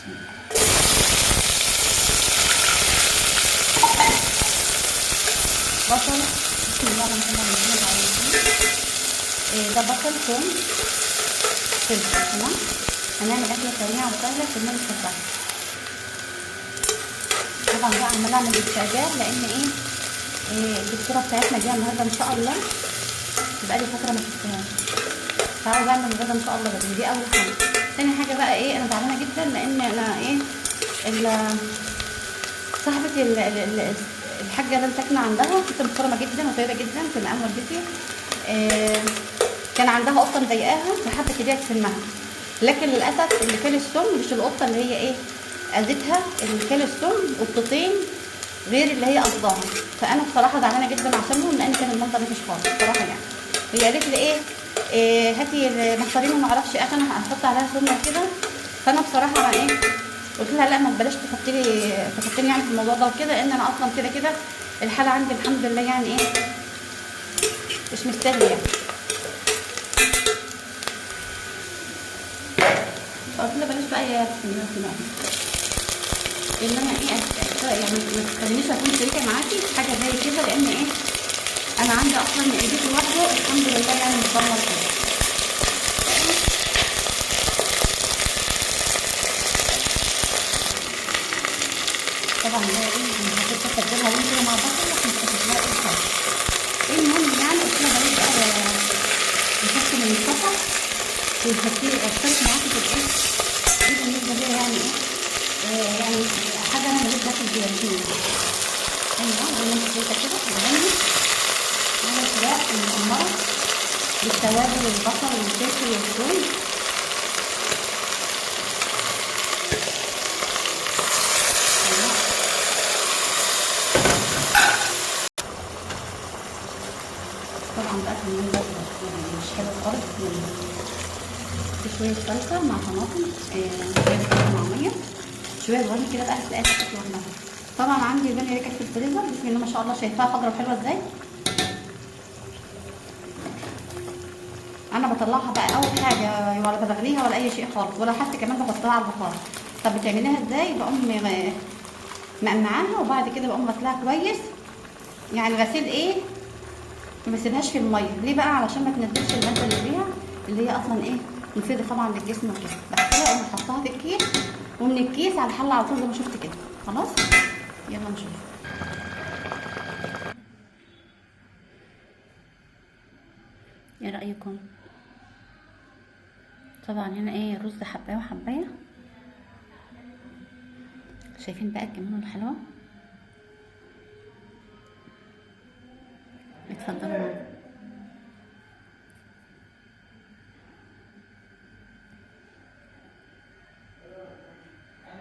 بصل، بسم الله الرحمن الرحيم. ده بصل، ثوم، فلفل. تمام. هنعمل اكله سريعه وسهله كلنا بنحبها. طبعا بقى عماله اعمل استعجال لان الدكتوره بتاعتنا جايه النهارده ان شاء الله، بقالي فتره ما شفتهاش، فعاوزه اعمل الغدا ان شاء الله بدري. دي اول حاجه. تاني حاجه بقى انا زعلانه جدا لان انا صاحبه الحاجه اللي ساكنه عندها ست محترمه جدا وطيبه جدا في مقام والدتي. كان عندها قطه مضايقاها فحبت تبيع سمها، لكن للاسف اللي كان السم مش القطه اللي هي اذتها، اللي كان السم قطتين غير اللي هي قصداها. فانا بصراحه زعلانه جدا عشانهم لان كان المنظر وحش خالص بصراحه. يعني هي قالت لي هاتي المحتارين وما اعرفش انا هحط عليها سمنه وكده. فانا بصراحه قلت لها لا، ما بلاش تحطيلي يعني في الموضوع ده وكده، ان انا اصلا كده الحاله عندي الحمد لله يعني مش مستاهله يعني. فقلت لها بلاش بقى يا ان انا يعني ما تخلينيش اكون شريكه معاكي في حاجه زي كده، لان انا عندي اصلا البيت لوحده الحمد لله يعني مصمم كده. طبعا ده انا هحط اتبلها كده مع بعض عشان تاخدها حاجه. المهم يعني قلت لها بلاش بقى نحط من الصفا وتحطي اشترك معاكي في دي بالنسبه لي يعني يعني حاجه انا ماليش دخل فيها فيها. ايوه زي ما انت شايفه كده بغني على الفراخ المحمره بالتوابل والبصل والفلفل والثوم. طبعا بقى كمان ده يعني مش حلو خالص. في شويه صلصه مع طماطم، شويه مع ميه، شويه صغيرين كده بقى هتلاقيها تاكل لوحدها. طبعا عندي الباميه دي كانت في الفريزر، بسم الله ما شاء الله، شايفاها خضرا وحلوه ازاي. انا بطلعها بقى اول حاجه ولا بغليها ولا اي شيء خالص، ولا حتى كمان بحطها على البخار. طب بتعمليها ازاي؟ بقوم مقمعاها وبعد كده بقوم غسلاها كويس، يعني غسيل ما بسيبهاش في الميه. ليه بقى؟ علشان ما تنزلش الماده اللي فيها اللي هي اصلا مفيده طبعا للجسم وكده. بغسلها واقوم حطها في الكيس، ومن الكيس على الحله على طول زي ما شفت كده. خلاص يلا نشوف. ايه رايكم؟ طبعا هنا الرز حبايه وحبايه، شايفين بقى الجمال الحلوه. اتفضلوا معايا.